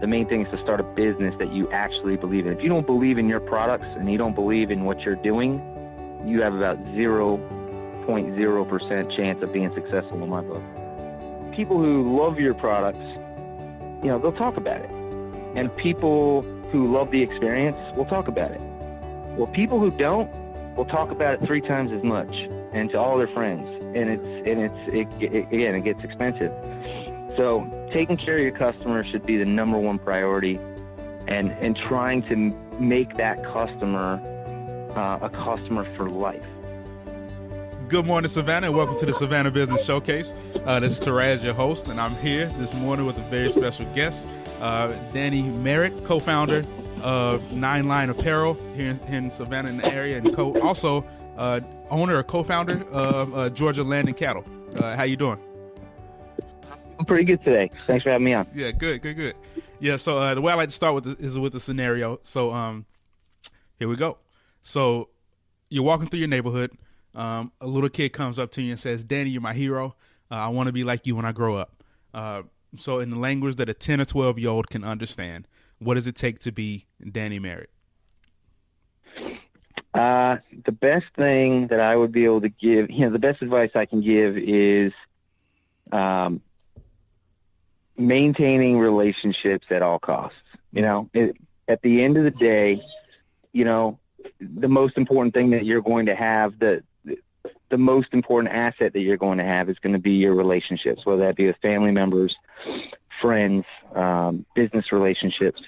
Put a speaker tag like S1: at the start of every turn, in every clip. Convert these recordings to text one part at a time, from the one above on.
S1: The main thing is to start a business that you actually believe in. If you don't believe in your products and you don't believe in what you're doing, you have about 0.0% chance of being successful in my book. People who love your products, they'll talk about it. And people who love the experience will talk about it. Well, people who don't will talk about it 3 times as much and to all their friends. And it gets expensive. So taking care of your customers should be the number one priority, and trying to make that customer a customer for life.
S2: Good morning, Savannah, and welcome to the Savannah Business Showcase. This is Taraz, your host, and I'm here this morning with a very special guest, Danny Merritt, co-founder of 9 Line Apparel here in Savannah in the area, and also owner or co-founder of Georgia Land and Cattle. How you doing?
S1: I'm pretty good today. Thanks for having me on.
S2: Yeah, good. Yeah, so the way I like to start with is with the scenario. So here we go. So you're walking through your neighborhood. A little kid comes up to you and says, "Danny, you're my hero. I want to be like you when I grow up." So in the language that a 10 or 12-year-old can understand, what does it take to be Danny Merritt?
S1: The best thing that I would be able to give, the best advice I can give is maintaining relationships at all costs. At the end of the day, the most important thing that you're going to have, the most important asset that you're going to have is going to be your relationships, whether that be with family members, friends, business relationships.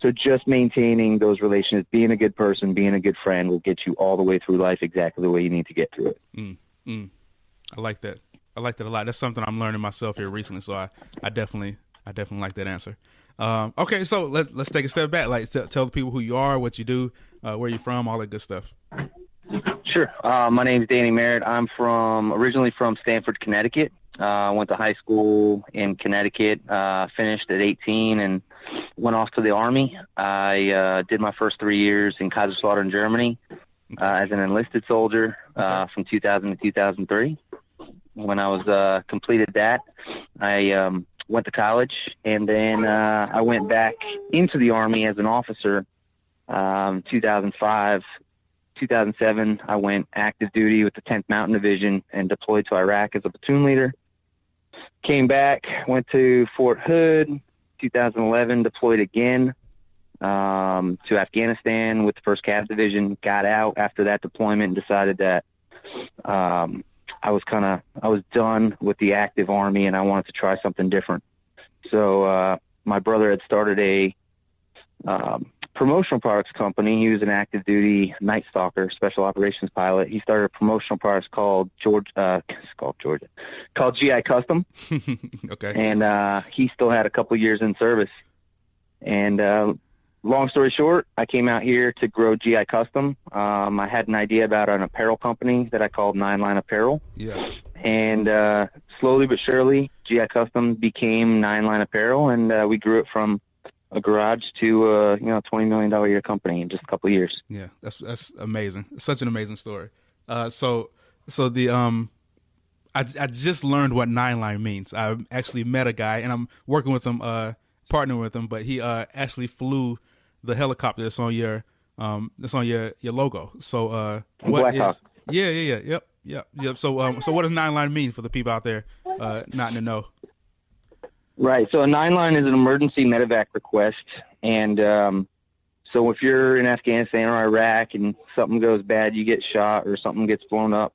S1: So just maintaining those relationships, being a good person, being a good friend will get you all the way through life exactly the way you need to get through it.
S2: I like that. I like that a lot. That's something I'm learning myself here recently. So I definitely like that answer. Okay, so let's take a step back. Like tell the people who you are, what you do, where you're from, all that good stuff.
S1: Sure. My name is Danny Merritt. I'm originally from Stamford, Connecticut. I went to high school in Connecticut, finished at 18 and went off to the Army. I did my first 3 years in Kaiserslautern, Germany, as an enlisted soldier from 2000 to 2003. When I was completed that, I went to college, and then I went back into the Army as an officer. 2005, 2007, I went active duty with the 10th Mountain Division and deployed to Iraq as a platoon leader. Came back, went to Fort Hood. 2011, deployed again to Afghanistan with the 1st Cav Division. Got out after that deployment and decided that I was done with the active Army and I wanted to try something different. So my brother had started a promotional products company. He was an active duty night stalker, special operations pilot. He started a promotional products called GI Custom.
S2: Okay.
S1: And he still had a couple years in service. And long story short, I came out here to grow GI Custom. I had an idea about an apparel company that I called 9 Line Apparel.
S2: Yeah.
S1: And slowly but surely, GI Custom became 9 Line Apparel, and we grew it from a garage to a $20 million a year company in just a couple of years.
S2: Yeah, that's amazing. It's such an amazing story. So the I just learned what 9 Line means. I actually met a guy, and I'm working with him, partnering with him, but he actually flew the helicopter that's on your logo. So what is? Yep. So what does 9 Line mean for the people out there not to know?
S1: Right. So a 9 Line is an emergency medevac request. And so if you're in Afghanistan or Iraq and something goes bad, you get shot or something gets blown up,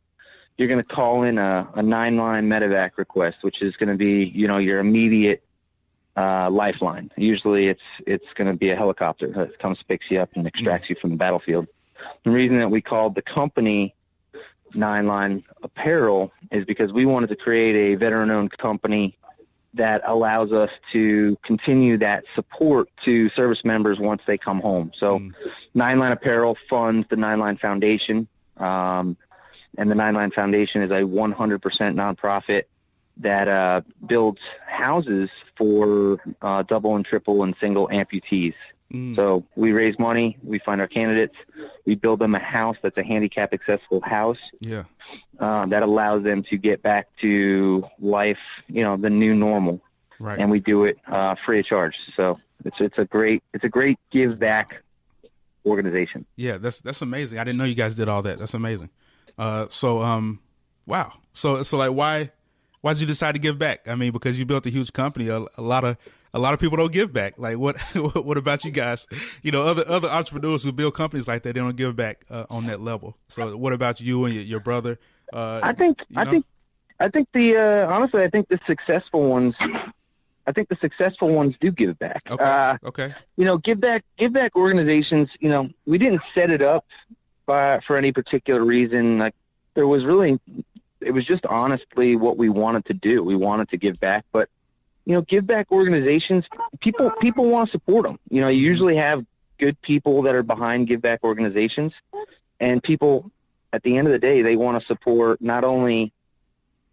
S1: you're going to call in a 9 Line medevac request, which is going to be, your immediate lifeline. Usually it's going to be a helicopter that comes, picks you up and extracts you from the battlefield. The reason that we called the company 9 Line Apparel is because we wanted to create a veteran-owned company that allows us to continue that support to service members once they come home. So 9 Line Apparel funds the 9 Line Foundation, and the 9 Line Foundation is a 100% nonprofit that builds houses for double and triple and single amputees. So we raise money, we find our candidates, we build them a house that's a handicap accessible house.
S2: Yeah.
S1: That allows them to get back to life, the new normal.
S2: Right.
S1: And we do it free of charge. So
S2: It's
S1: a great give back organization.
S2: Yeah, that's amazing. I didn't know you guys did all that. That's amazing. Wow. So like, why did you decide to give back? I mean, because you built a huge company. A lot of people don't give back. Like, what what about you guys? You know, other entrepreneurs who build companies like that, they don't give back on that level. So what about you and your brother?
S1: I think the honestly, I think the successful ones do give back.
S2: Okay.
S1: You know, give back organizations. You know, we didn't set it up for any particular reason. Like, it was just honestly what we wanted to do. We wanted to give back, but you know, give back organizations, people want to support them. You know, you usually have good people that are behind give back organizations, and people at the end of the day, they want to support not only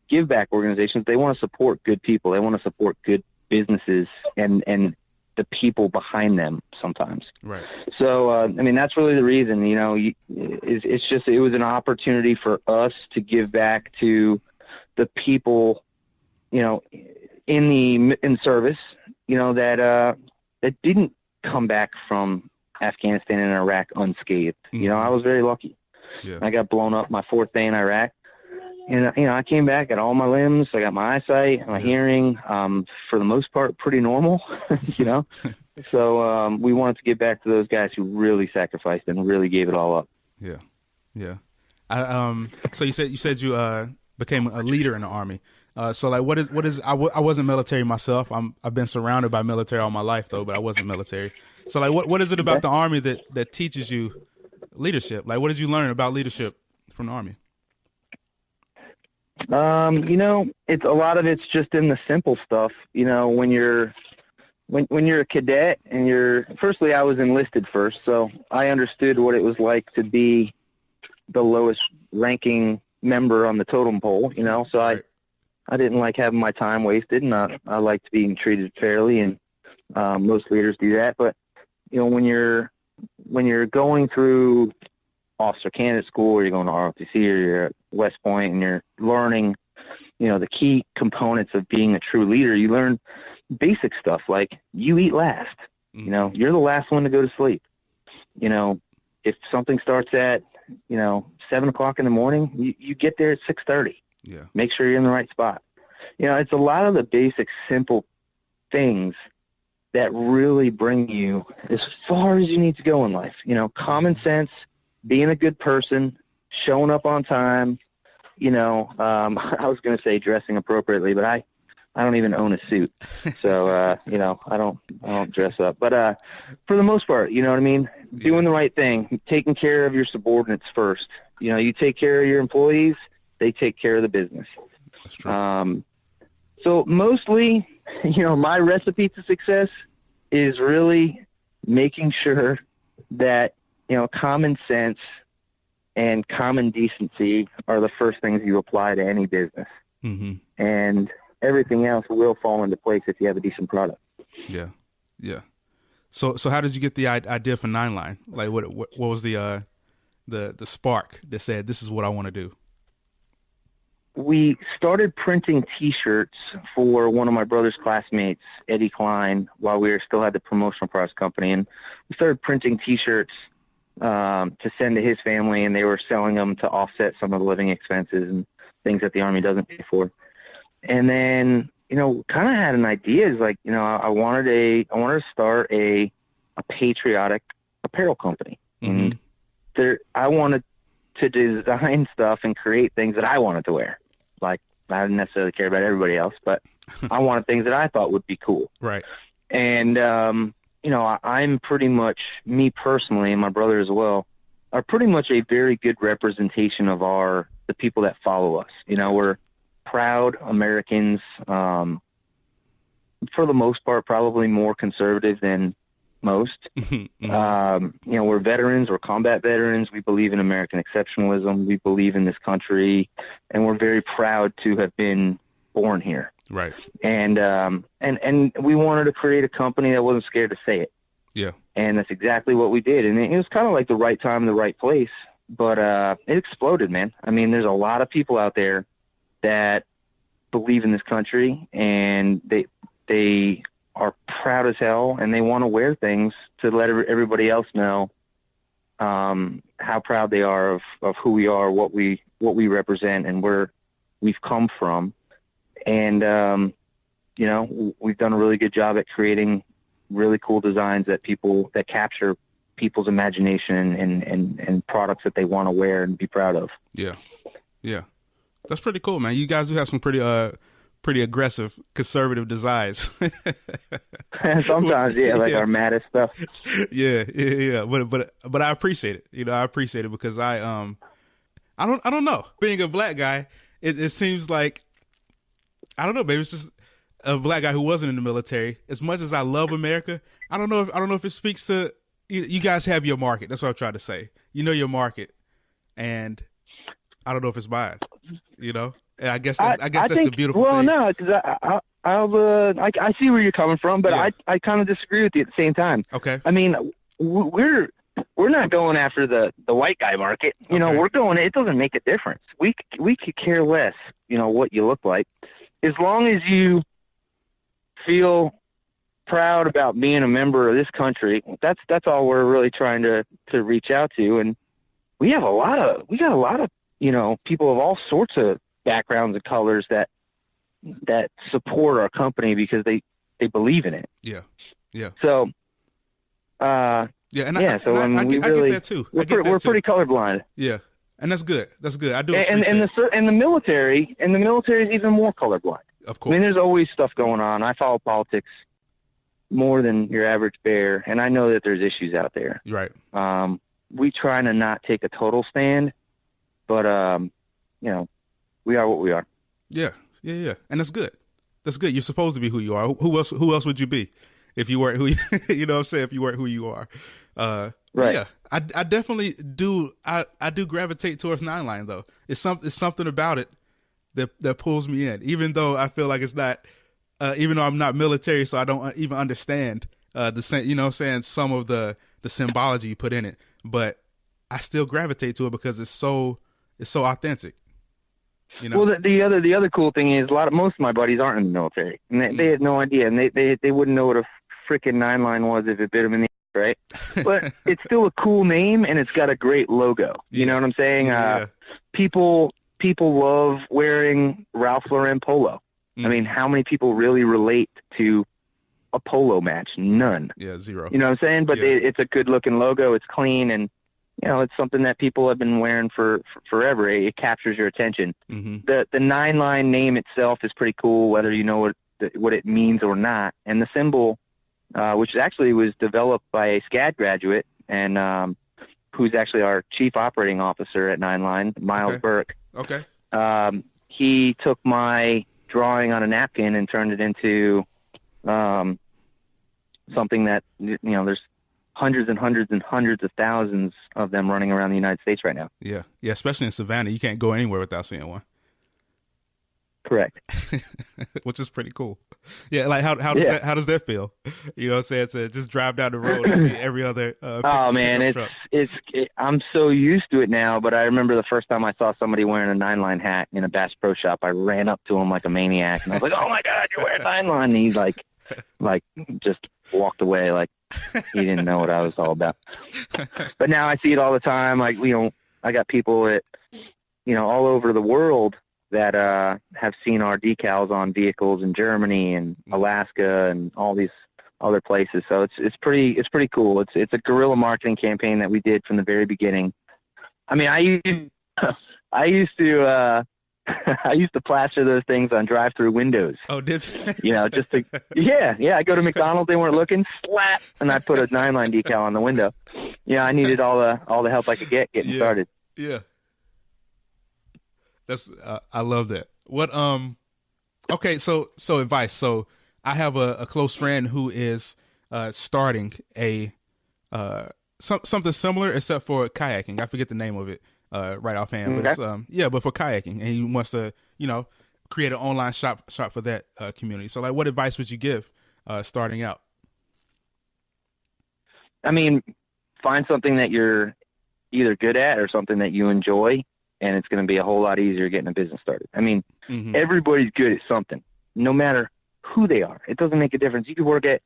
S1: give back organizations, they want to support good people. They want to support good businesses and the people behind them sometimes.
S2: Right.
S1: So, I mean, that's really the reason, you know, it was an opportunity for us to give back to the people, you know, in service, you know, that didn't come back from Afghanistan and Iraq unscathed.
S2: Mm-hmm.
S1: You know, I was very lucky.
S2: Yeah.
S1: I got blown up my 4th day in Iraq. And, you know, I came back, got all my limbs, I got my eyesight, my hearing, for the most part, pretty normal, you know. So we wanted to give back to those guys who really sacrificed and really gave it all up.
S2: Yeah, yeah. So you said you became a leader in the Army. So like, what is? I wasn't military myself. I've been surrounded by military all my life though, but I wasn't military. So like, what is it about the Army that teaches you leadership? Like, what did you learn about leadership from the Army?
S1: You know, a lot of it's just in the simple stuff. You know, when you're a cadet and firstly, I was enlisted first, so I understood what it was like to be the lowest ranking member on the totem pole, you know, so
S2: Right.
S1: I didn't like having my time wasted, and I liked being treated fairly, and most leaders do that. But, you know, when you're going through officer candidate school, or you're going to ROTC, or you're at West Point, and you're learning, you know, the key components of being a true leader, you learn basic stuff like you eat last.
S2: Mm-hmm.
S1: You know, you're the last one to go to sleep. You know, if something starts at, you know, 7 o'clock in the morning, you get there at 6:30.
S2: Yeah.
S1: Make sure you're in the right spot. You know, it's a lot of the basic, simple things that really bring you as far as you need to go in life. You know, common sense, being a good person, showing up on time. You know, I was going to say dressing appropriately, but I don't even own a suit, so you know, I don't dress up. But for the most part, you know what I mean. Doing the right thing, taking care of your subordinates first. You know, you take care of your employees, they take care of the business.
S2: That's true.
S1: So mostly, you know, my recipe to success is really making sure that, you know, common sense and common decency are the first things you apply to any business.
S2: Mm-hmm.
S1: And everything else will fall into place if you have a decent product.
S2: Yeah, yeah. So how did you get the idea for 9 Line? Like, what was the spark that said, this is what I want to do?
S1: We started printing T-shirts for one of my brother's classmates, Eddie Klein, while we still had the promotional products company. And we started printing T-shirts to send to his family, and they were selling them to offset some of the living expenses and things that the Army doesn't pay for. And then, you know, kind of had an idea. Is like, you know, I wanted to start a patriotic apparel company,
S2: Mm-hmm.
S1: and I wanted to design stuff and create things that I wanted to wear. Like, I didn't necessarily care about everybody else, but I wanted things that I thought would be cool.
S2: Right.
S1: And you know, I'm pretty much, me personally, and my brother as well, are pretty much a very good representation of the people that follow us. You know, we're proud Americans, for the most part, probably more conservative than most.
S2: Mm-hmm.
S1: You know, we're veterans, we're combat veterans. We believe in American exceptionalism. We believe in this country, and we're very proud to have been born here.
S2: Right.
S1: And we wanted to create a company that wasn't scared to say it.
S2: Yeah.
S1: And that's exactly what we did. And it was kind of like the right time, the right place. But it exploded, man. I mean, there's a lot of people out there that believe in this country, and they are proud as hell, and they want to wear things to let everybody else know how proud they are of who we are, what we represent, and where we've come from. And you know, we've done a really good job at creating really cool designs that capture people's imagination and products that they want to wear and be proud of.
S2: Yeah. That's pretty cool, man. You guys do have some pretty aggressive conservative designs.
S1: Sometimes, like our maddest stuff.
S2: Yeah. But I appreciate it. You know, I appreciate it because I don't know. Being a black guy, it seems like, I don't know, maybe it's just a black guy who wasn't in the military. As much as I love America, I don't know if it speaks to you guys have your market. That's what I'm trying to say. You know your market, and I don't know if it's mine. You know, and I guess that's a beautiful thing.
S1: No, because I see where you're coming from, but I kind of disagree with you at the same time.
S2: Okay.
S1: I mean, we're not going after the white guy market. You know, we're going. It doesn't make a difference. We could care less. You know what you look like, as long as you feel proud about being a member of this country. That's all we're really trying to reach out to. And we got a lot of you know, people of all sorts of backgrounds and colors that support our company because they believe in it.
S2: Yeah.
S1: So
S2: so I get that too.
S1: We're pretty colorblind.
S2: Yeah, and that's good. I do.
S1: And the military is even more colorblind.
S2: Of course.
S1: I mean, there's always stuff going on. I follow politics more than your average bear, and I know that there's issues out there.
S2: Right.
S1: We try to not take a total stand, but you know, we are what we are.
S2: Yeah, and that's good. That's good. You're supposed to be who you are. Who else would you be if you weren't who you know what I'm saying? If you weren't who you are.
S1: Right.
S2: Yeah, I definitely do. I do gravitate towards Nine Line though. It's something about it that pulls me in, even though I feel like it's not. Even though I'm not military, so I don't even understand you know what I'm saying, some of the symbology you put in it, but I still gravitate to it because it's so authentic. You know?
S1: Well, the other cool thing is most of my buddies aren't in the military, and they had no idea, and they wouldn't know what a freaking Nine Line was if it bit them in the right. But it's still a cool name, and it's got a great logo. You know what I'm saying? People love wearing Ralph Lauren polo. I mean, how many people really relate to a polo match? None.
S2: Yeah, zero.
S1: You know what I'm saying? But it's a good-looking logo. It's clean, and you know, it's something that people have been wearing for forever. It captures your attention. The Nine Line name itself is pretty cool, whether you know what it means or not. And the symbol, which actually was developed by a SCAD graduate, and who's actually our chief operating officer at Nine Line, Miles Burke.
S2: Okay.
S1: He took my drawing on a napkin and turned it into something that, you know, there's hundreds and hundreds and hundreds of thousands of them running around the United States right now.
S2: Yeah, especially in Savannah. You can't go anywhere without seeing one.
S1: Correct.
S2: Which is pretty cool. Yeah, like how does that feel? You know what I'm saying? To just drive down the road and see every other
S1: oh man, I'm so used to it now, but I remember the first time I saw somebody wearing a Nine Line hat in a Bass Pro Shop, I ran up to him like a maniac and I was like, "Oh my God, you're wearing Nine Line." And he's like just walked away like he didn't know what I was all about. But now I see it all the time. Like, you know, I got people that, you know, all over the world that have seen our decals on vehicles in Germany and Alaska and all these other places. So it's pretty cool. It's a guerrilla marketing campaign that we did from the very beginning. I mean, I used to I used to plaster those things on drive-through windows.
S2: Oh, did you?
S1: You know, just to yeah. I go to McDonald's, they weren't looking, slap, and I put a Nine Line decal on the window. Yeah, I needed all the help I could getting started.
S2: Yeah. That's I love that. What okay, so advice. So I have a close friend who is starting a something similar except for kayaking. I forget the name of it right offhand, but it's, but for kayaking, and he wants to, you know, create an online shop for that community. So like, what advice would you give starting out? I
S1: mean, find something that you're either good at or something that you enjoy, and it's going to be a whole lot easier getting a business started. I mean, everybody's good at something. No matter who they are. It doesn't make a difference. You could work at,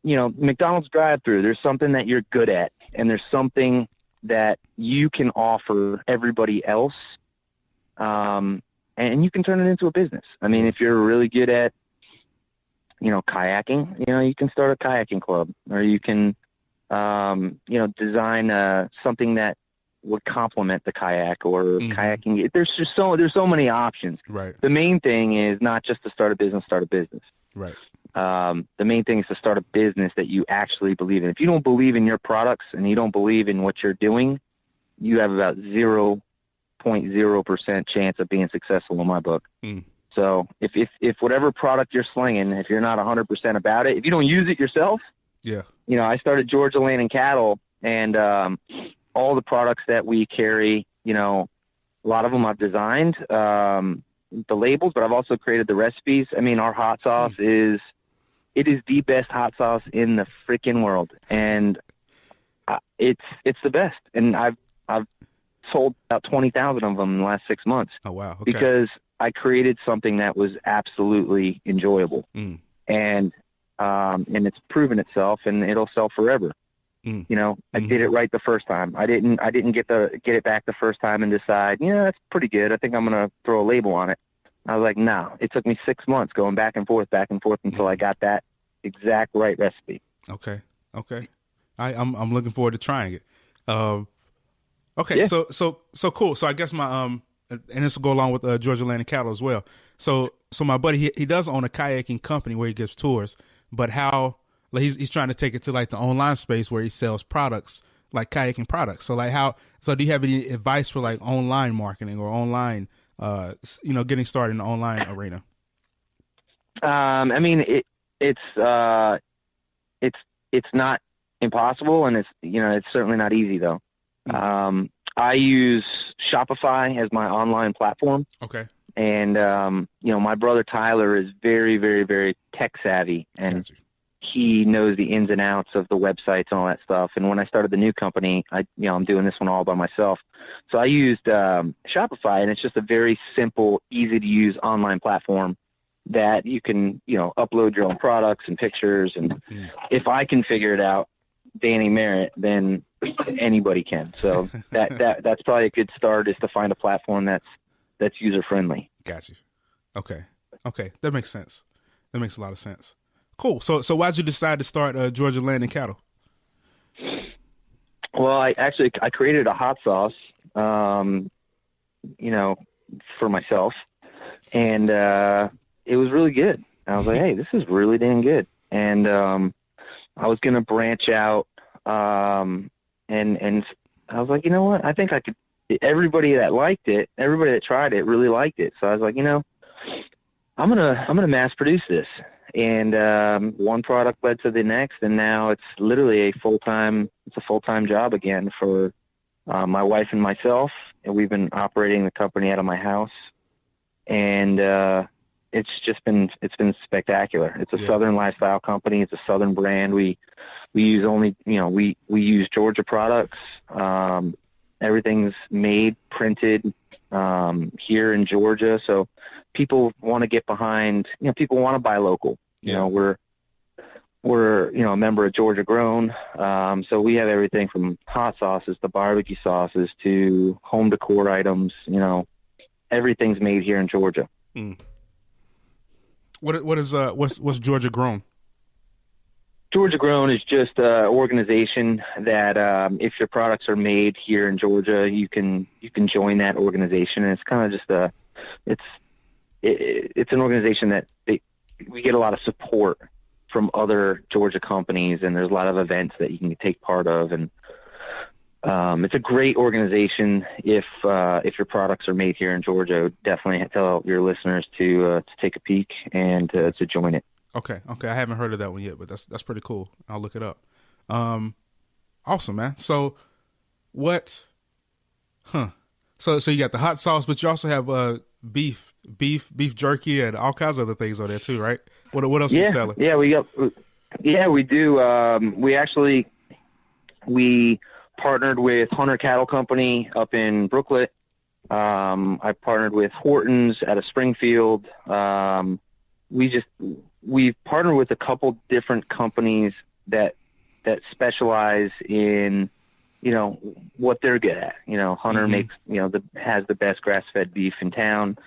S1: McDonald's drive-thru. There's something that you're good at, and there's something that you can offer everybody else, and you can turn it into a business. I mean, if you're really good at, kayaking, you can start a kayaking club, or you can, design something that would complement the kayak or kayaking. There's so many options.
S2: Right.
S1: The main thing is not just to start a business.
S2: Right.
S1: The main thing is to start a business that you actually believe in. If you don't believe in your products and you don't believe in what you're doing, you have about 0.0% chance of being successful in my book. So if whatever product you're slinging, if you're not 100% about it, if you don't use it yourself, I started Georgia Land and Cattle, and all the products that we carry, a lot of them I've designed, the labels, but I've also created the recipes. I mean, our hot sauce is the best hot sauce in the freaking world, and it's the best. And I've sold about 20,000 of them in the last 6 months.
S2: Oh wow! Okay.
S1: Because I created something that was absolutely enjoyable, and it's proven itself, and it'll sell forever. I did it right the first time. I didn't get it back the first time and decide, that's pretty good. I think I'm going to throw a label on it. I was like, no. It took me 6 months going back and forth until I got that exact right recipe.
S2: Okay. I'm looking forward to trying it. Okay.
S1: Yeah.
S2: So cool. So I guess my and this will go along with Georgia Land and Cattle as well. So my buddy, he does own a kayaking company where he gives tours, but how he's trying to take it to like the online space where he sells products, like kayaking products. So do you have any advice for like online marketing or online, getting started in the online arena?
S1: I mean, it's not impossible, and it's certainly not easy though. I use Shopify as my online platform.
S2: Okay.
S1: And, my brother Tyler is very, very, very tech savvy, and he knows the ins and outs of the websites and all that stuff. And when I started the new company, I'm doing this one all by myself. So I used Shopify, and it's just a very simple, easy to use online platform that you can, upload your own products and pictures. And if I can figure it out, Danny Merritt, then anybody can. So that's probably a good start, is to find a platform that's user friendly.
S2: Gotcha. Okay. That makes sense. That makes a lot of sense. Cool. So why'd you decide to start Georgia Land and Cattle?
S1: Well, I created a hot sauce, for myself, and it was really good. I was like, hey, this is really dang good. And I was going to branch out, and I was like, you know what? I think I could. Everybody that tried it really liked it. So I was like, I'm gonna mass produce this. And one product led to the next, and now it's literally a full-time job again for my wife and myself. And we've been operating the company out of my house, and it's been spectacular. It's a Southern lifestyle company. It's a Southern brand. We use only, we use Georgia products. Everything's made, printed here in Georgia. So people want to get behind, people want to buy local. We're a member of Georgia Grown. So we have everything from hot sauces to barbecue sauces to home decor items. Everything's made here in Georgia.
S2: What's Georgia Grown?
S1: Georgia Grown is just an organization that if your products are made here in Georgia, you can join that organization. And it's kind of just it's an organization that we get a lot of support from other Georgia companies, and there's a lot of events that you can take part of. And it's a great organization. If your products are made here in Georgia, I would definitely tell your listeners to take a peek and to join it.
S2: Okay. I haven't heard of that one yet, but that's pretty cool. I'll look it up. Awesome, man. So what? So you got the hot sauce, but you also have beef jerky and all kinds of other things on there too, right? What else are you selling?
S1: We do. We partnered with Hunter Cattle Company up in Brooklet. I partnered with Hortons out of Springfield. we've partnered with a couple different companies that specialize in, what they're good at. Hunter makes, has the best grass-fed beef in town.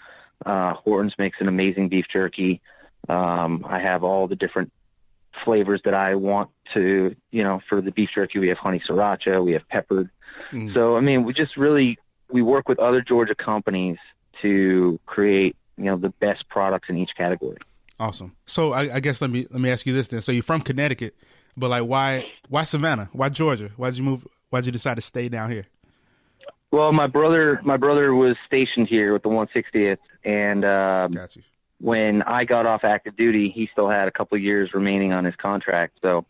S1: Horton's makes an amazing beef jerky. I have all the different flavors that I want to, for the beef jerky. We have honey sriracha, we have peppered. So, we work with other Georgia companies to create, the best products in each category.
S2: Awesome. So I guess let me ask you this then. So you're from Connecticut, but like why Savannah? Why Georgia? Why'd you decide to stay down here?
S1: Well, my brother was stationed here with the 160th, and
S2: Got you.
S1: When I got off active duty, he still had a couple of years remaining on his contract. So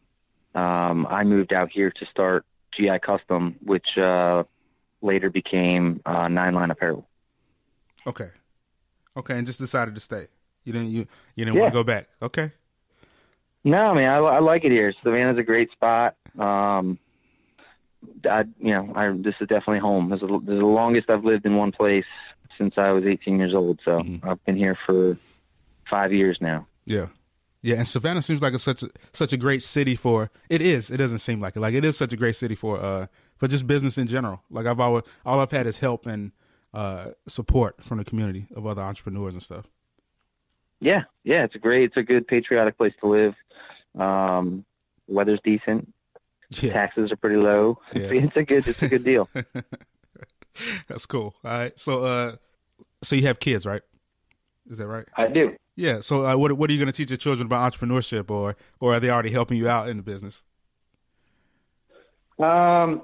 S1: I moved out here to start GI Custom, which later became 9-Line Apparel.
S2: Okay, and just decided to stay. You didn't want to go back. Okay.
S1: No, man, I like it here. Savannah's a great spot. This is definitely home. This is the longest I've lived in one place since I was 18 years old. So I've been here for 5 years now. Yeah.
S2: And Savannah seems like it's such a great city for. It is. It doesn't seem like it. Like it is such a great city for just business in general. Like all I've had is help and support from the community of other entrepreneurs and stuff.
S1: Yeah. It's a good patriotic place to live. Weather's decent.
S2: Yeah.
S1: Taxes are pretty low.
S2: Yeah.
S1: It's a good deal.
S2: That's cool. All right. So you have kids, right? Is that right?
S1: I do.
S2: Yeah. So what are you going to teach your children about entrepreneurship, or are they already helping you out in the business?
S1: I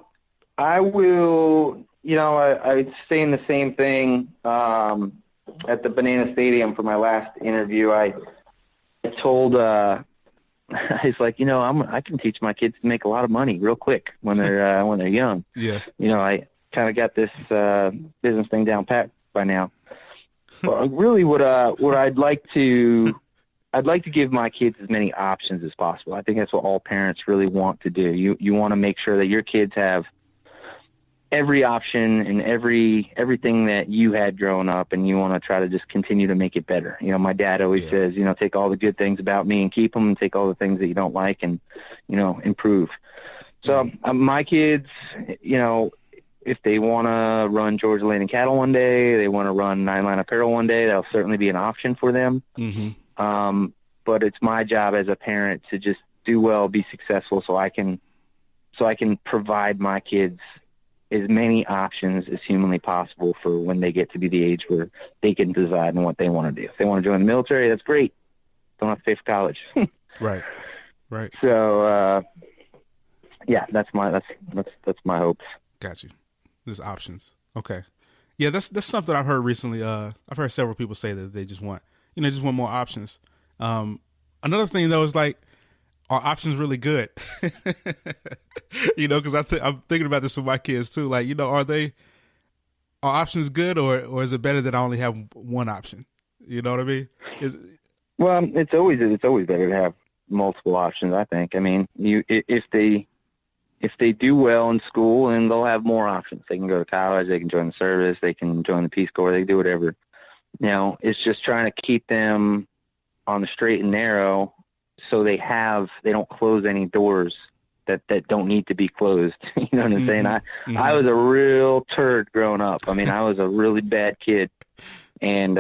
S1: will. I'd saying the same thing at the Banana Stadium for my last interview. I told. It's like, I can teach my kids to make a lot of money real quick when they're young.
S2: Yeah.
S1: I kind of got this business thing down pat by now. But really, what I'd like to give my kids as many options as possible. I think that's what all parents really want to do. You want to make sure that your kids have every option and everything that you had growing up, and you want to try to just continue to make it better. My dad always says, take all the good things about me and keep them, and take all the things that you don't like and, improve. So my kids, if they want to run Georgia Land and Cattle one day, they want to run 9-Line Apparel one day, that'll certainly be an option for them. But it's my job as a parent to just do well, be successful, so I can provide my kids as many options as humanly possible for when they get to be the age where they can decide on what they want to do. If they want to join the military, that's great. Don't have to pay for college.
S2: Right.
S1: So, that's my hopes.
S2: Got you. There's options. Okay. Yeah, that's something I've heard recently. I've heard several people say that they just want more options. Another thing though is like, are options really good? Because I'm thinking about this with my kids too. Like, are options good, or is it better that I only have one option? You know what I mean?
S1: Well, it's always better to have multiple options, I think. I mean, if they do well in school, then they'll have more options. They can go to college, they can join the service, they can join the Peace Corps, they can do whatever. It's just trying to keep them on the straight and narrow, so they don't close any doors that don't need to be closed. You know what I'm saying? I was a real turd growing up. I mean, I was a really bad kid. And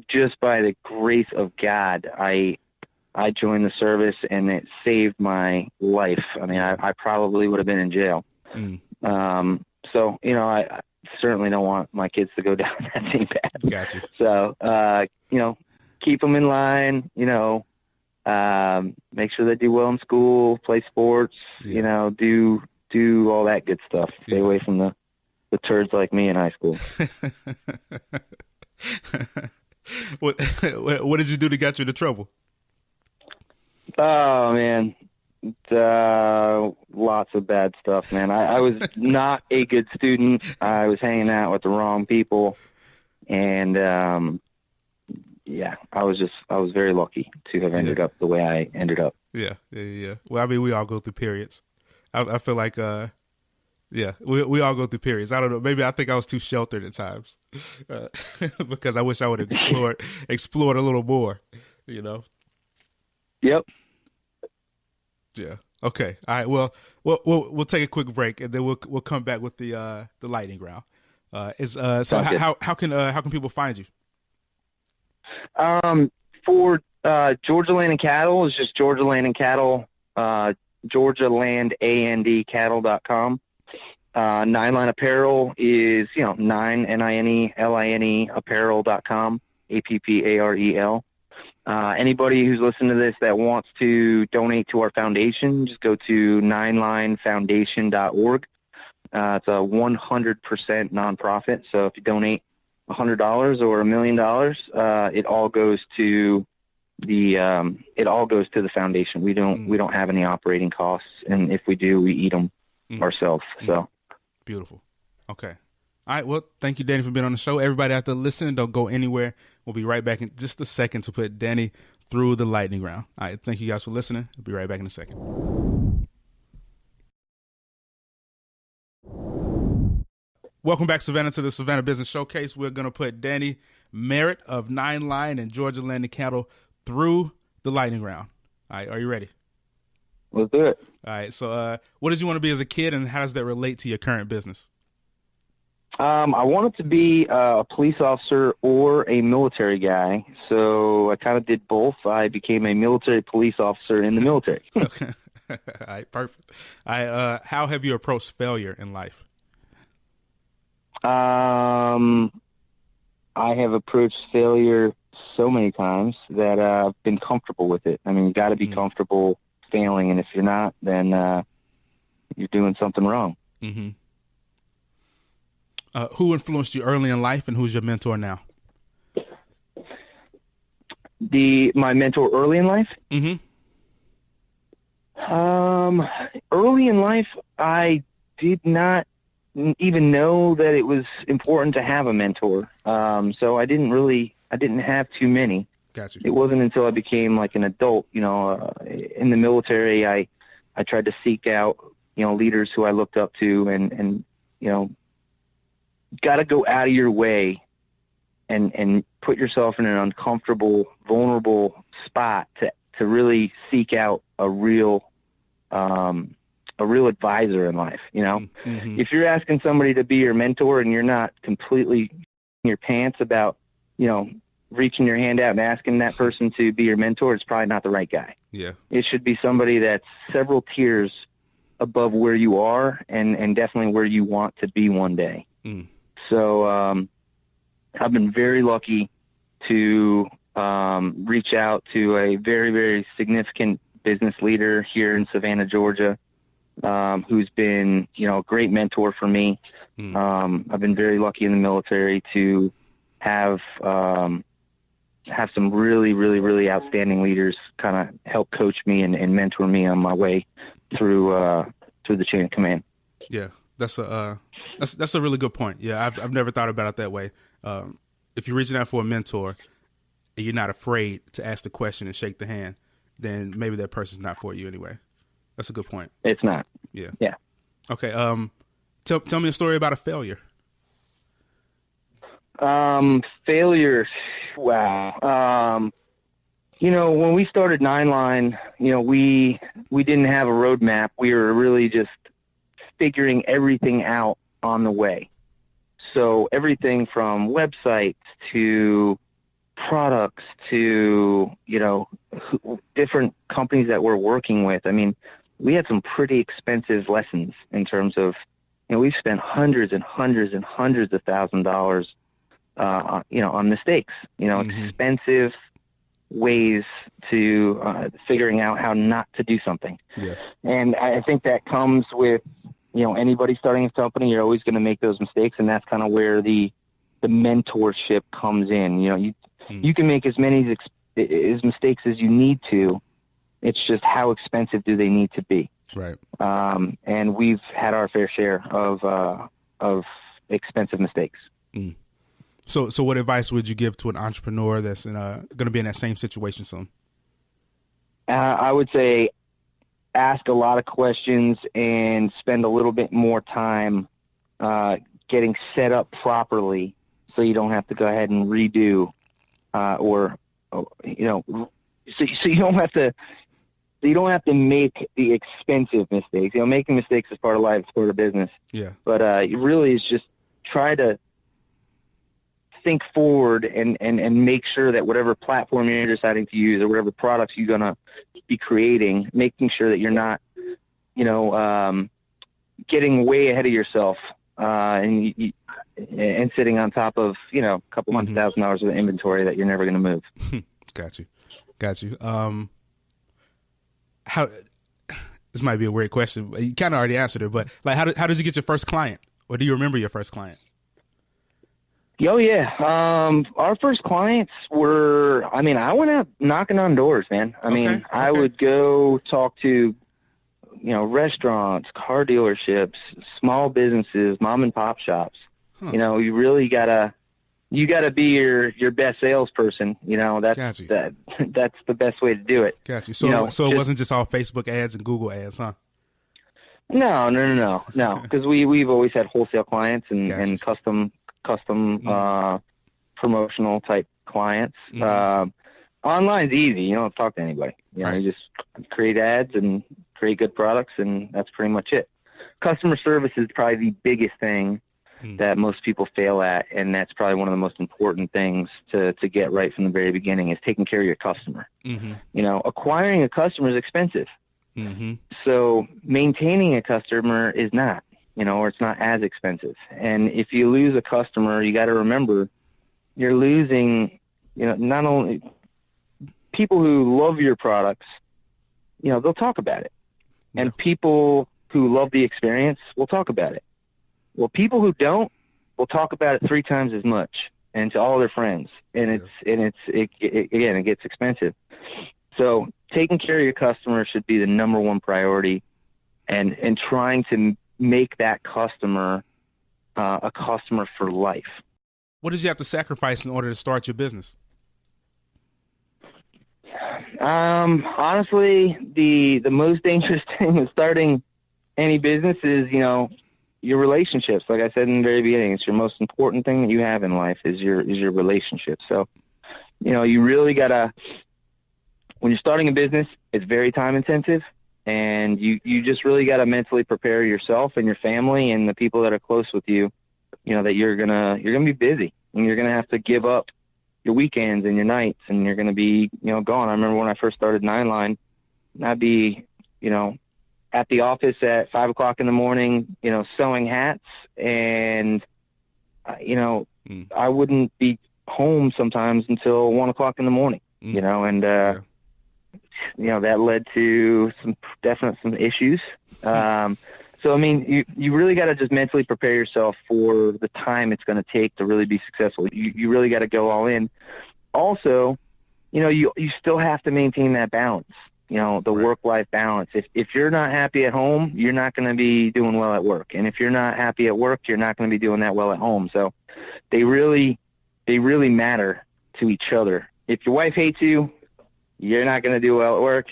S1: just by the grace of God, I joined the service, and it saved my life. I mean, I probably would have been in jail. So, I certainly don't want my kids to go down that same path.
S2: Gotcha.
S1: So, keep them in line, make sure they do well in school, play sports, do all that good stuff. Stay away from the turds like me in high school.
S2: What did you do to get you into trouble?
S1: Oh, man. Lots of bad stuff, man. I was not a good student. I was hanging out with the wrong people. And, I was very lucky to have ended up the way I ended up.
S2: Yeah. Well, I mean, we all go through periods. I feel like, we all go through periods. I don't know. Maybe I think I was too sheltered at times because I wish I would have explored a little more,
S1: Yep.
S2: Yeah. Okay. All right. Well, we'll take a quick break, and then we'll come back with the lightning round. So
S1: Sounds good.
S2: how can people find you?
S1: For Georgia Land and Cattle, it's just Georgia Land and Cattle, GeorgiaLandandCattle.com. Nine Line Apparel is, 9NINE Apparel.com, APPAREL. Anybody who's listening to this that wants to donate to our foundation, just go to ninelinefoundation.org. It's a 100% nonprofit. So if you donate $100 or $1 million, it all goes to the foundation. We don't have any operating costs, and if we do, we eat them ourselves. So
S2: beautiful. Okay. All right. Well, thank you, Danny, for being on the show. Everybody out there listening, don't go anywhere. We'll be right back in just a second to put Danny through the lightning round. All right. Thank you guys for listening. I'll be right back in a second. Welcome back, Savannah, to the Savannah Business Showcase. We're going to put Danny Merritt of Nine Line and Georgia Land and Cattle through the lightning round. All right. Are you ready?
S1: Let's do it.
S2: All right. So what did you want to be as a kid, and how does that relate to your current business?
S1: I wanted to be a police officer or a military guy, so I kind of did both. I became a military police officer in the military.
S2: Okay. All right, perfect. How have you approached failure in life?
S1: I have approached failure so many times that I've been comfortable with it. I mean, you got to be comfortable failing, and if you're not, then you're doing something wrong.
S2: Mm-hmm. Who influenced you early in life, and who's your mentor now?
S1: My mentor early in life?
S2: Mm-hmm.
S1: Early in life, I did not even know that it was important to have a mentor. So I didn't have too many.
S2: Gotcha.
S1: It wasn't until I became like an adult, in the military, I tried to seek out, leaders who I looked up to, and got to go out of your way and put yourself in an uncomfortable, vulnerable spot to really seek out a real advisor in life.
S2: Mm-hmm.
S1: If you're asking somebody to be your mentor and you're not completely in your pants about, reaching your hand out and asking that person to be your mentor, it's probably not the right guy.
S2: Yeah.
S1: It should be somebody that's several tiers above where you are and definitely where you want to be one day. So I've been very lucky to reach out to a very, very significant business leader here in Savannah, Georgia, who's been, a great mentor for me. I've been very lucky in the military to have some really, really, really outstanding leaders kind of help coach me and mentor me on my way through the chain of command.
S2: Yeah. That's a really good point. Yeah, I've never thought about it that way. If you're reaching out for a mentor and you're not afraid to ask the question and shake the hand, then maybe that person's not for you anyway. That's a good point.
S1: It's not.
S2: Yeah.
S1: Yeah.
S2: Okay. Tell me a story about a failure.
S1: Failure. Wow. When we started Nine Line, we didn't have a roadmap. We were really just figuring everything out on the way. So everything from websites to products to, different companies that we're working with. I mean, we had some pretty expensive lessons in terms of, we've spent hundreds and hundreds and hundreds of $1,000s, on mistakes, expensive ways to figuring out how not to do something.
S2: Yeah.
S1: And I think that comes with, anybody starting a company, you're always going to make those mistakes, and that's kind of where the mentorship comes in. You can make as many mistakes as you need to. It's just how expensive do they need to be?
S2: Right.
S1: And we've had our fair share of expensive mistakes.
S2: So what advice would you give to an entrepreneur that's going to be in that same situation soon?
S1: I would say ask a lot of questions and spend a little bit more time getting set up properly so you don't have to go ahead and redo or so you don't have to make the expensive mistakes. You know, making mistakes is part of life, it's part of business.
S2: Yeah.
S1: But it really is just try to think forward and make sure that whatever platform you're deciding to use or whatever products you're going to be creating, making sure that you're not, getting way ahead of yourself and sitting on top of, a couple $100,000 of inventory that you're never going to move.
S2: Got you. How, this might be a weird question, but you kind of already answered it, but like, how did you get your first client? Or do you remember your first client?
S1: Oh, yeah. Our first clients were, I went out knocking on doors, man. I would go talk to, restaurants, car dealerships, small businesses, mom and pop shops. Huh. You really gotta be your best salesperson. That's the best way to do it.
S2: Got you. So, it wasn't just all Facebook ads and Google ads, huh?
S1: No. Because we've always had wholesale clients and custom promotional type clients. Online's easy. You don't talk to anybody. You just create ads and create good products, and that's pretty much it. Customer service is probably the biggest thing that most people fail at, and that's probably one of the most important things to get right from the very beginning is taking care of your customer. Acquiring a customer is expensive. So maintaining a customer is not, or it's not as expensive. And if you lose a customer, you got to remember you're losing, not only people who love your products, they'll talk about it. Yeah. And people who love the experience will talk about it. Well, people who don't will talk about it 3 times as much and to all their friends. And it gets expensive. So taking care of your customer should be the number one priority, and trying to make that customer a customer for life.
S2: What did you have to sacrifice in order to start your business?
S1: Honestly, the most dangerous thing with starting any business is, your relationships. Like I said in the very beginning, it's your most important thing that you have in life is your relationship. So, you really gotta, when you're starting a business, it's very time intensive, and you just really gotta mentally prepare yourself and your family and the people that are close with you, that you're gonna be busy, and you're gonna have to give up your weekends and your nights, and you're gonna be, gone. I remember when I first started Nine Line, I'd be, at the office at 5 o'clock in the morning, sewing hats, and I wouldn't be home sometimes until 1 o'clock in the morning, and that led to some issues. So, you really got to just mentally prepare yourself for the time it's going to take to really be successful. You really got to go all in. Also, you still have to maintain that balance, the work-life balance. If you're not happy at home, you're not going to be doing well at work. And if you're not happy at work, you're not going to be doing that well at home. So they really matter to each other. If your wife hates you, you're not going to do well at work.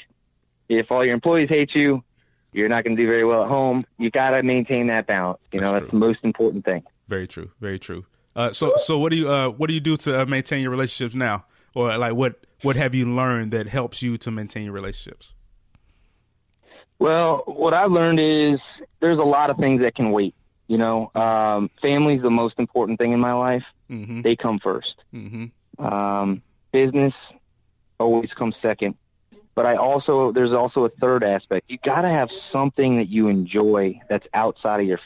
S1: If all your employees hate you, you're not going to do very well at home. You got to maintain that balance. That's the most important thing.
S2: Very true. Very true. So what do you do to maintain your relationships now? Or like what have you learned that helps you to maintain your relationships?
S1: Well, what I've learned is there's a lot of things that can wait. Family's the most important thing in my life. They come first. Business always comes second. But there's also a third aspect. You got to have something that you enjoy that's outside of your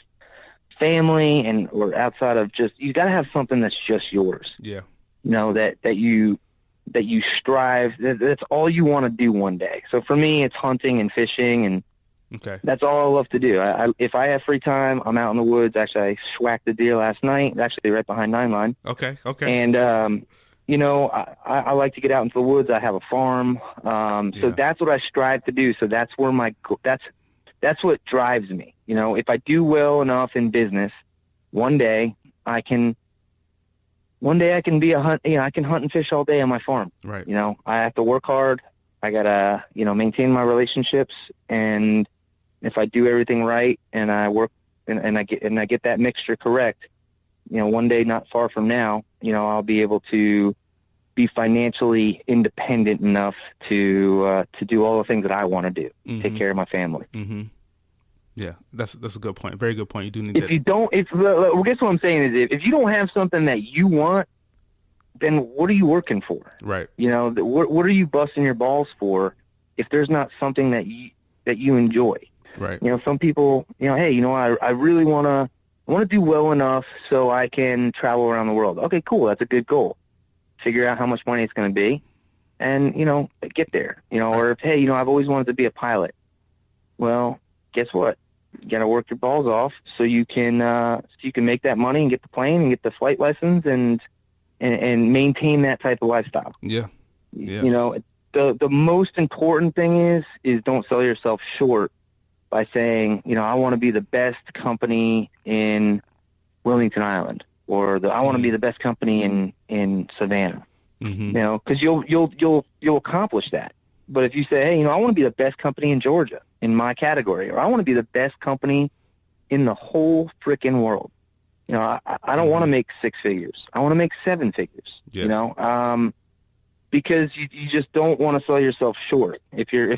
S1: family or outside of you got to have something that's just yours. Yeah. That you strive, that's all you want to do one day. So for me, it's hunting and fishing, and that's all I love to do. If I have free time, I'm out in the woods. Actually, I schwacked a deer last night, actually right behind Nine Line. Okay. And, I like to get out into the woods. I have a farm. So that's what I strive to do. So that's where that's what drives me. If I do well enough in business, one day I can be I can hunt and fish all day on my farm. Right. I have to work hard. I gotta, maintain my relationships. And if I do everything right and I work and I get that mixture correct, one day not far from now, I'll be able to be financially independent enough to do all the things that I want to do, take care of my family.
S2: Mm-hmm. Yeah, that's a good point. Very good point. You do need
S1: if
S2: that.
S1: you don't, well, guess what I'm saying is if you don't have something that you want, then what are you working for?
S2: Right.
S1: You know, what are you busting your balls for if there's not something that you enjoy?
S2: Right.
S1: You know, some people, you know, hey, you know, I really want to do well enough so I can travel around the world. Okay, cool. That's a good goal. Figure out how much money it's going to be and, you know, get there. You know, or if, hey, you know, I've always wanted to be a pilot. Well, guess what? You got to work your balls off so you can make that money and get the plane and get the flight license and maintain that type of lifestyle.
S2: Yeah. Yeah.
S1: You know, the most important thing is don't sell yourself short by saying, you know, I want to be the best company in Wilmington Island, or I want to be the best company in Savannah.
S2: Mm-hmm.
S1: You know, because you'll accomplish that. But if you say, hey, you know, I want to be the best company in Georgia in my category, or I want to be the best company in the whole frickin' world. You know, I don't want to make 6 figures. I want to make 7 figures. Yeah. You know, because you just don't want to sell yourself short. If you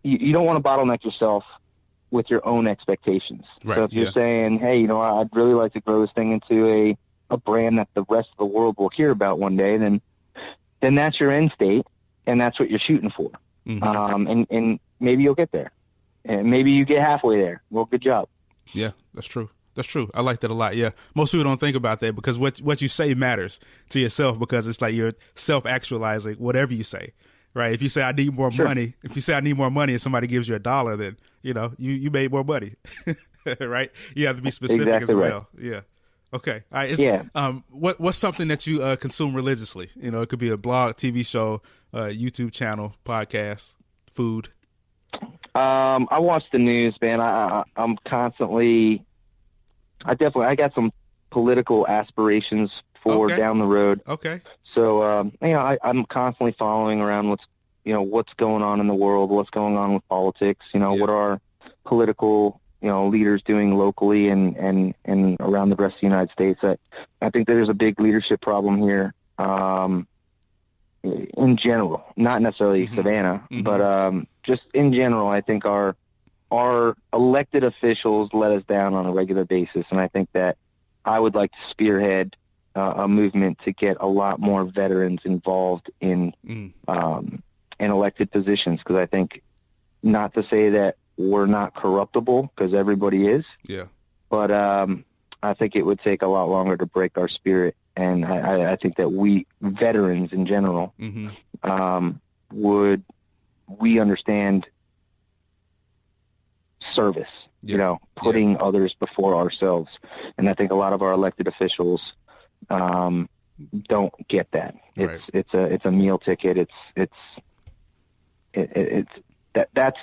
S1: don't want to bottleneck yourself with your own expectations.
S2: Right.
S1: So if you're saying, hey, you know, I'd really like to grow this thing into a brand that the rest of the world will hear about one day, then that's your end state, and that's what you're shooting for. Mm-hmm. And maybe you'll get there, and maybe you get halfway there. Well, good job.
S2: Yeah, that's true. That's true. I like that a lot. Yeah. Most people don't think about that because what you say matters to yourself, because it's like you're self-actualizing whatever you say, right? If you say I need more money, and somebody gives you $1, then, you know, you made more money, right? You have to be specific as well. Right. Yeah. Okay. All right. What's something that you consume religiously? You know, it could be a blog, TV show, YouTube channel, podcast, food.
S1: I watch the news, man. I'm constantly. I got some political aspirations for down the road. Okay. So, you know, I'm constantly following around what's going on in the world, what's going on with politics. You know, what are political, you know, leaders doing locally and around the rest of the United States. I think there's a big leadership problem here. In general, not necessarily Savannah, but just in general, I think our elected officials let us down on a regular basis, and I think that I would like to spearhead a movement to get a lot more veterans involved in elected positions, because I think, not to say that we're not corruptible, because everybody is, but I think it would take a lot longer to break our spirit. And I think that we veterans in general we understand service, you know, putting others before ourselves. And I think a lot of our elected officials don't get that. It's a meal ticket. That's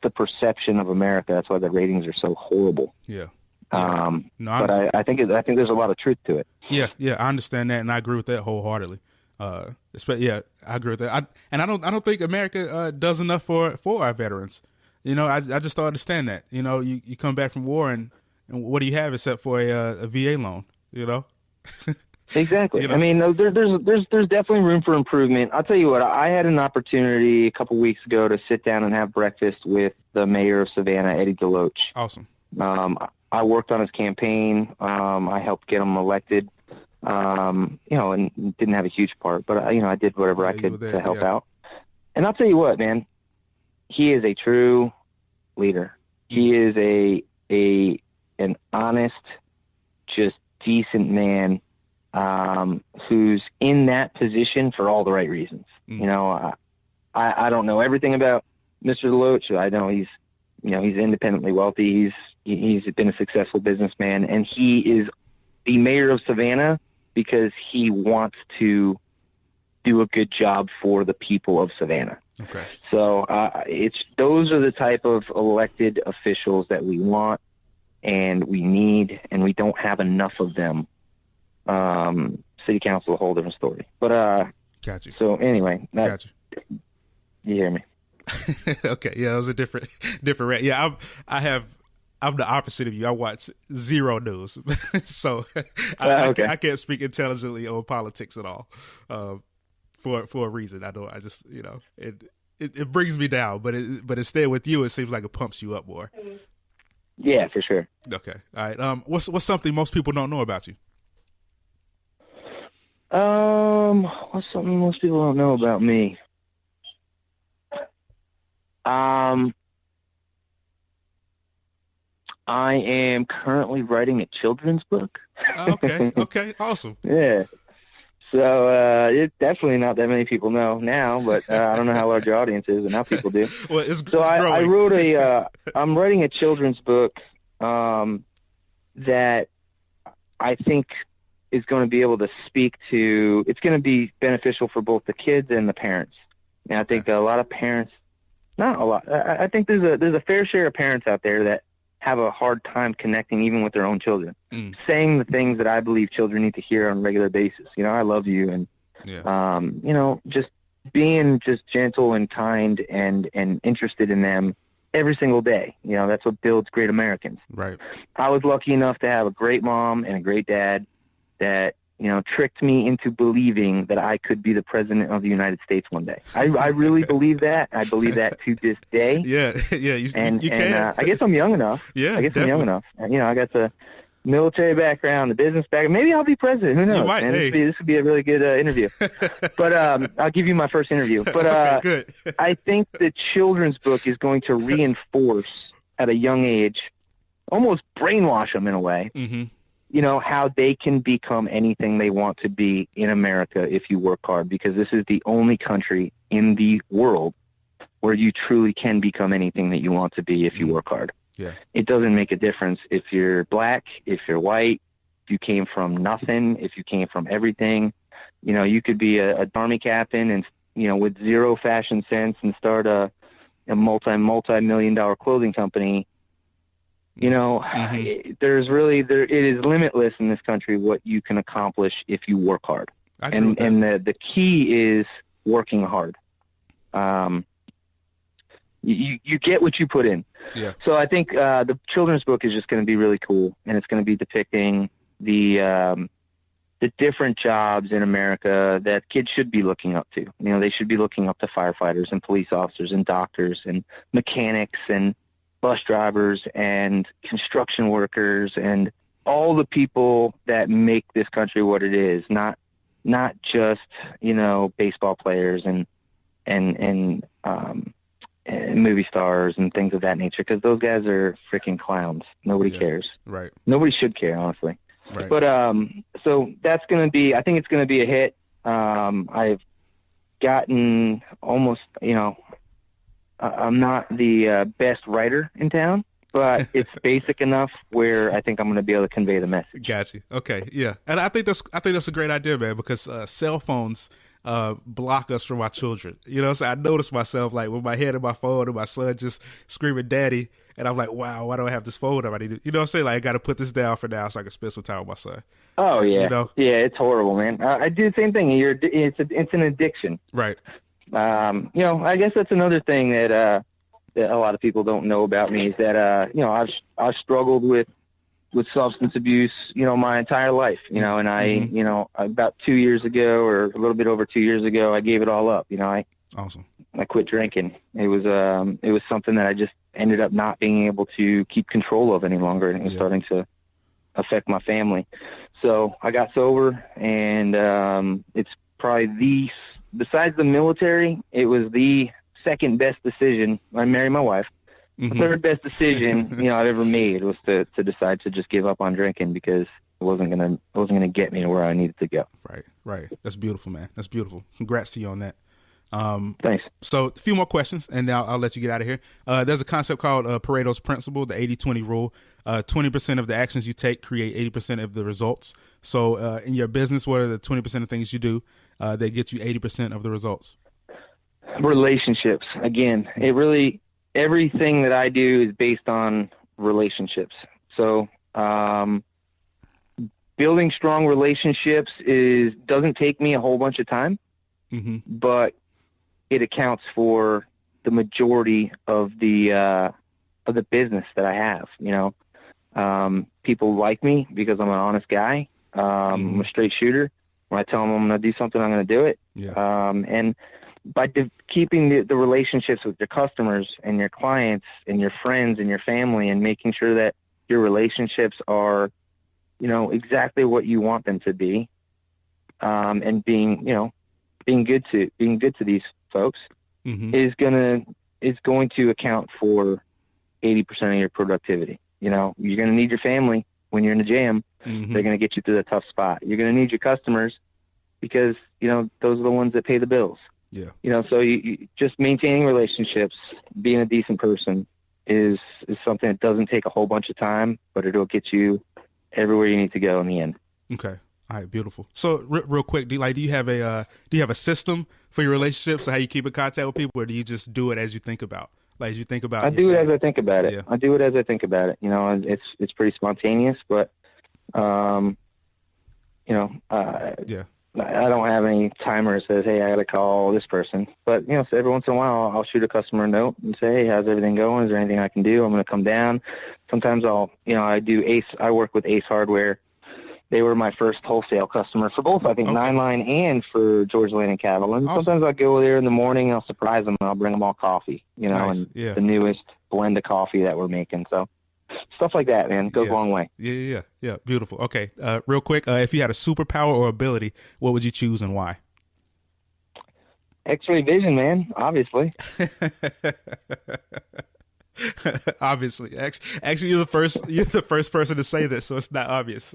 S1: the perception of America. That's why the ratings are so horrible. Yeah. But I think there's a lot of truth to it.
S2: Yeah, I understand that, and I agree with that wholeheartedly. I agree with that. I don't think America does enough for our veterans. You know, I just don't understand that. You know, you come back from war, and what do you have except for a VA loan? You know.
S1: Exactly. You know? I mean, there's definitely room for improvement. I'll tell you what. I had an opportunity a couple weeks ago to sit down and have breakfast with the mayor of Savannah, Eddie DeLoach.
S2: Awesome.
S1: I worked on his campaign. I helped get him elected, you know, and didn't have a huge part, but, you know, I did whatever I could to help out. And I'll tell you what, man, he is a true leader. He is an honest, just decent man who's in that position for all the right reasons. You know, I don't know everything about Mr. DeLoach. I know he's independently wealthy. He's been a successful businessman, and he is the mayor of Savannah because he wants to do a good job for the people of Savannah. Okay. So those are the type of elected officials that we want and we need, and we don't have enough of them. City council, a whole different story. But
S2: got you.
S1: So anyway,
S2: got you.
S1: You hear me?
S2: Okay, yeah, it was a different rant. Yeah, I have I'm the opposite of you. I watch zero news, so
S1: Okay.
S2: I can't speak intelligently on politics at all. For a reason, I don't. I just it brings me down. But instead with you, it seems like it pumps you up more.
S1: Yeah, for sure.
S2: Okay, all right. What's something most people don't know about you?
S1: What's something most people don't know about me? I am currently writing a children's book.
S2: Okay, awesome.
S1: Yeah. So it's definitely not that many people know now, but I don't know how large your audience is, and now people do.
S2: Well, it's
S1: I
S2: growing.
S1: wrote I'm writing a children's book that I think is going to be able to speak to. It's going to be beneficial for both the kids and the parents. And I think a lot of parents, not a lot. I think there's a fair share of parents out there that have a hard time connecting even with their own children, saying the things that I believe children need to hear on a regular basis. I love you, and just being just gentle and kind and interested in them every single day. That's what builds great Americans.
S2: Right.
S1: I was lucky enough to have a great mom and a great dad that tricked me into believing that I could be the president of the United States one day. I really believe that. I believe that to this day.
S2: Yeah. You can.
S1: I guess I'm young enough.
S2: Yeah,
S1: I guess I'm young enough. I got the military background, the business background. Maybe I'll be president. Who knows?
S2: You might. Hey.
S1: This would be a really good interview. But I'll give you my first interview. But
S2: okay, good.
S1: I think the children's book is going to reinforce at a young age, almost brainwash them in a way.
S2: Mm-hmm.
S1: How they can become anything they want to be in America if you work hard, because this is the only country in the world where you truly can become anything that you want to be if you work hard.
S2: Yeah. It
S1: doesn't make a difference if you're black, if you're white, if you came from nothing, if you came from everything. You could be a army captain and, with zero fashion sense and start a multi-million-dollar clothing company.
S2: Mm-hmm.
S1: It is limitless in this country what you can accomplish if you work hard. And the key is working hard. You get what you put in.
S2: Yeah.
S1: So I think the children's book is just going to be really cool, and it's going to be depicting the different jobs in America that kids should be looking up to. They should be looking up to firefighters and police officers and doctors and mechanics and bus drivers and construction workers and all the people that make this country what it is, not just, baseball players and movie stars and things of that nature, because those guys are freaking clowns. Nobody cares.
S2: Right. Nobody
S1: should care, honestly.
S2: Right.
S1: But so that's going to be, I think it's going to be a hit. I've gotten almost, I'm not the best writer in town, but it's basic enough where I think I'm going to be able to convey the message.
S2: Gotcha. Okay. Yeah. And I think that's a great idea, man, because cell phones block us from our children. So I noticed myself like with my head in my phone and my son just screaming daddy, and I'm like, wow, why do I have this phone up? I need to, what I'm saying? Like, I got to put this down for now so I can spend some time with my son.
S1: Oh yeah. Yeah, it's horrible, man. I do the same thing. It's an addiction.
S2: Right.
S1: I guess that's another thing that a lot of people don't know about me is that I've struggled with substance abuse, my entire life, and I, about 2 years ago or a little bit over 2 years ago, I gave it all up.
S2: Awesome.
S1: I quit drinking. It was something that I just ended up not being able to keep control of any longer, and it was starting to affect my family. So I got sober, and it's probably besides the military, it was the second best decision. I married my wife. The third best decision, I've ever made was to decide to just give up on drinking, because it wasn't gonna get me to where I needed to go.
S2: Right. That's beautiful, man. That's beautiful. Congrats to you on that.
S1: Thanks.
S2: So a few more questions, and then I'll let you get out of here. There's a concept called Pareto's Principle, the 80-20 rule. 20% of the actions you take create 80% of the results. So in your business, what are the 20% of things you do that get you 80% of the results?
S1: Relationships. Again, everything that I do is based on relationships. So building strong relationships doesn't take me a whole bunch of time, but it accounts for the majority of the of the business that I have. People like me because I'm an honest guy. I'm a straight shooter. When I tell them I'm going to do something, I'm going to do it.
S2: Yeah.
S1: And by keeping the relationships with your customers and your clients and your friends and your family, and making sure that your relationships are, exactly what you want them to be, and being good to these folks is going to account for 80% of your productivity. You're going to need your family when you're in a jam. They're going to get you through the tough spot. You're going to need your customers because, those are the ones that pay the bills.
S2: Yeah.
S1: So you just maintaining relationships, being a decent person is something that doesn't take a whole bunch of time, but it'll get you everywhere you need to go in the end.
S2: Okay. All right. Beautiful. So real quick, do you have a system for your relationships, or how you keep in contact with people, or do you just do it as you think about? Like, as you think about,
S1: I do it as I think about it.
S2: Yeah.
S1: I do it as I think about it. It's pretty spontaneous, but
S2: yeah.
S1: I don't have any timer that says, hey, I got to call this person. But, so every once in a while, I'll shoot a customer a note and say, hey, how's everything going? Is there anything I can do? I'm going to come down. Sometimes I do Ace. I work with Ace Hardware. They were my first wholesale customer for both, I think,
S2: Okay.
S1: 9-line and for George Lane and Cattle. And
S2: Awesome.
S1: sometimes I'll go there in the morning, I'll surprise them, and I'll bring them all coffee,
S2: Nice.
S1: and
S2: Yeah.
S1: the newest blend of coffee that we're making. So stuff like that, man, goes a long way.
S2: Yeah. Beautiful. Okay. Real quick, if you had a superpower or ability, what would you choose and why?
S1: X-ray vision, man, obviously.
S2: Obviously. Actually, you're the first person to say this, so it's not obvious.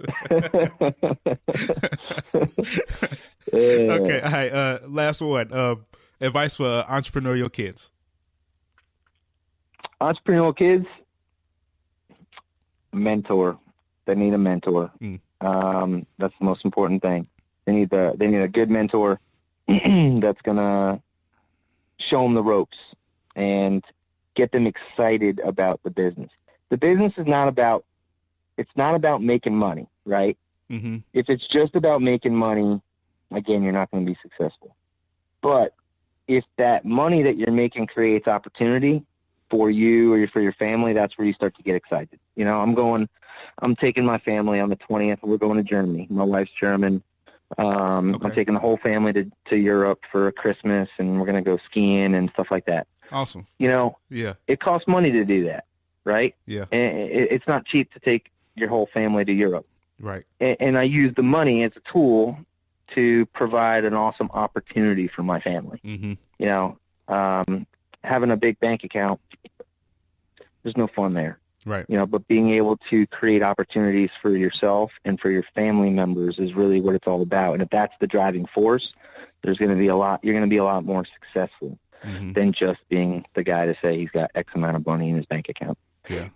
S2: Okay. All right. Last one. Advice for entrepreneurial kids.
S1: Entrepreneurial kids, mentor. They need a mentor. That's the most important thing. They need a good mentor that's gonna show them the ropes and get them excited about the business. The business is not about making money, right? If it's just about making money, again, you're not going to be successful. But if that money that you're making creates opportunity for you or for your family, that's where you start to get excited. I'm taking my family on the 20th. We're going to Germany. My wife's German. I'm taking the whole family to Europe for Christmas, and we're going to go skiing and stuff like that.
S2: Awesome.
S1: Yeah. It costs money to do that, right?
S2: Yeah.
S1: And it's not cheap to take your whole family to Europe.
S2: Right.
S1: And I use the money as a tool to provide an awesome opportunity for my family. Having a big bank account, there's no fun there.
S2: Right.
S1: But being able to create opportunities for yourself and for your family members is really what it's all about. And if that's the driving force, you're going to be a lot more successful than just being the guy to say he's got X amount of money in his bank account.
S2: Yeah.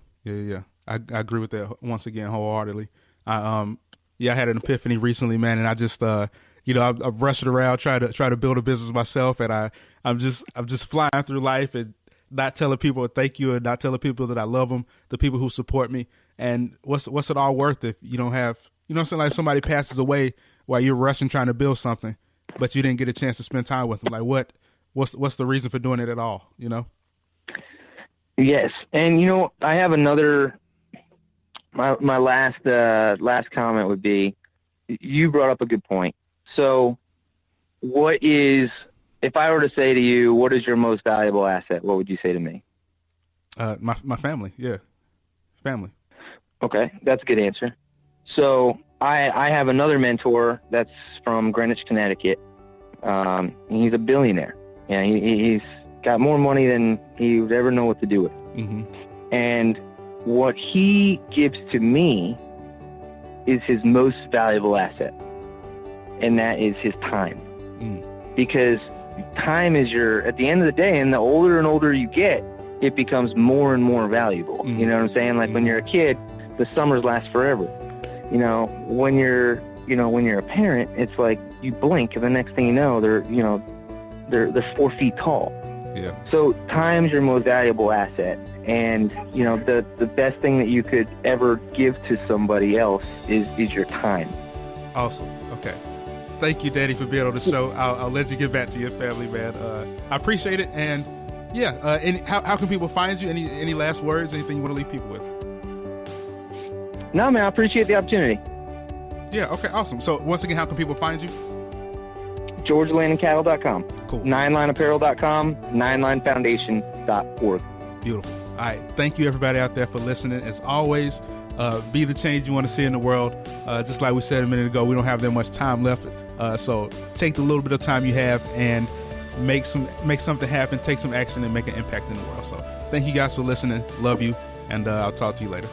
S2: I agree with that once again wholeheartedly. I had an epiphany recently, man, and I just I've rushed around try to build a business myself, and I'm just flying through life and not telling people thank you, and not telling people that I love them, the people who support me. And what's it all worth if you don't have, like somebody passes away while you're rushing trying to build something, but you didn't get a chance to spend time with them. Like what's the reason for doing it at all?
S1: Yes. And I have another, my last comment would be, you brought up a good point. So if I were to say to you, what is your most valuable asset? What would you say to me?
S2: My family. Yeah. Family. Okay.
S1: That's a good answer. So I have another mentor that's from Greenwich, Connecticut. He's a billionaire. Yeah. He's got more money than he would ever know what to do with. And what he gives to me is his most valuable asset. And that is his time. Because time is at the end of the day, and the older and older you get, it becomes more and more valuable. You know what I'm saying? Like when you're a kid, the summers last forever. When you're a parent, it's like you blink and the next thing you know, they're 4 feet tall.
S2: Yeah.
S1: So time's your most valuable asset. And, the best thing that you could ever give to somebody else is your time.
S2: Awesome. Okay. Thank you, Daddy, for being on the show. I'll let you get back to your family, man. I appreciate it. And Yeah. How can people find you? Any last words? Anything you want to leave people with?
S1: No, man, I appreciate the opportunity.
S2: Yeah. Okay. Awesome. So once again, how can people find you?
S1: GeorgiaLandandCattle.com.
S2: Cool.
S1: 9lineapparel.com. 9linefoundation.org.
S2: Beautiful. All right. Thank you, everybody out there, for listening. As always, be the change you want to see in the world. Just like we said a minute ago, we don't have that much time left. So take the little bit of time you have and make something happen. Take some action and make an impact in the world. So thank you guys for listening. Love you. And I'll talk to you later.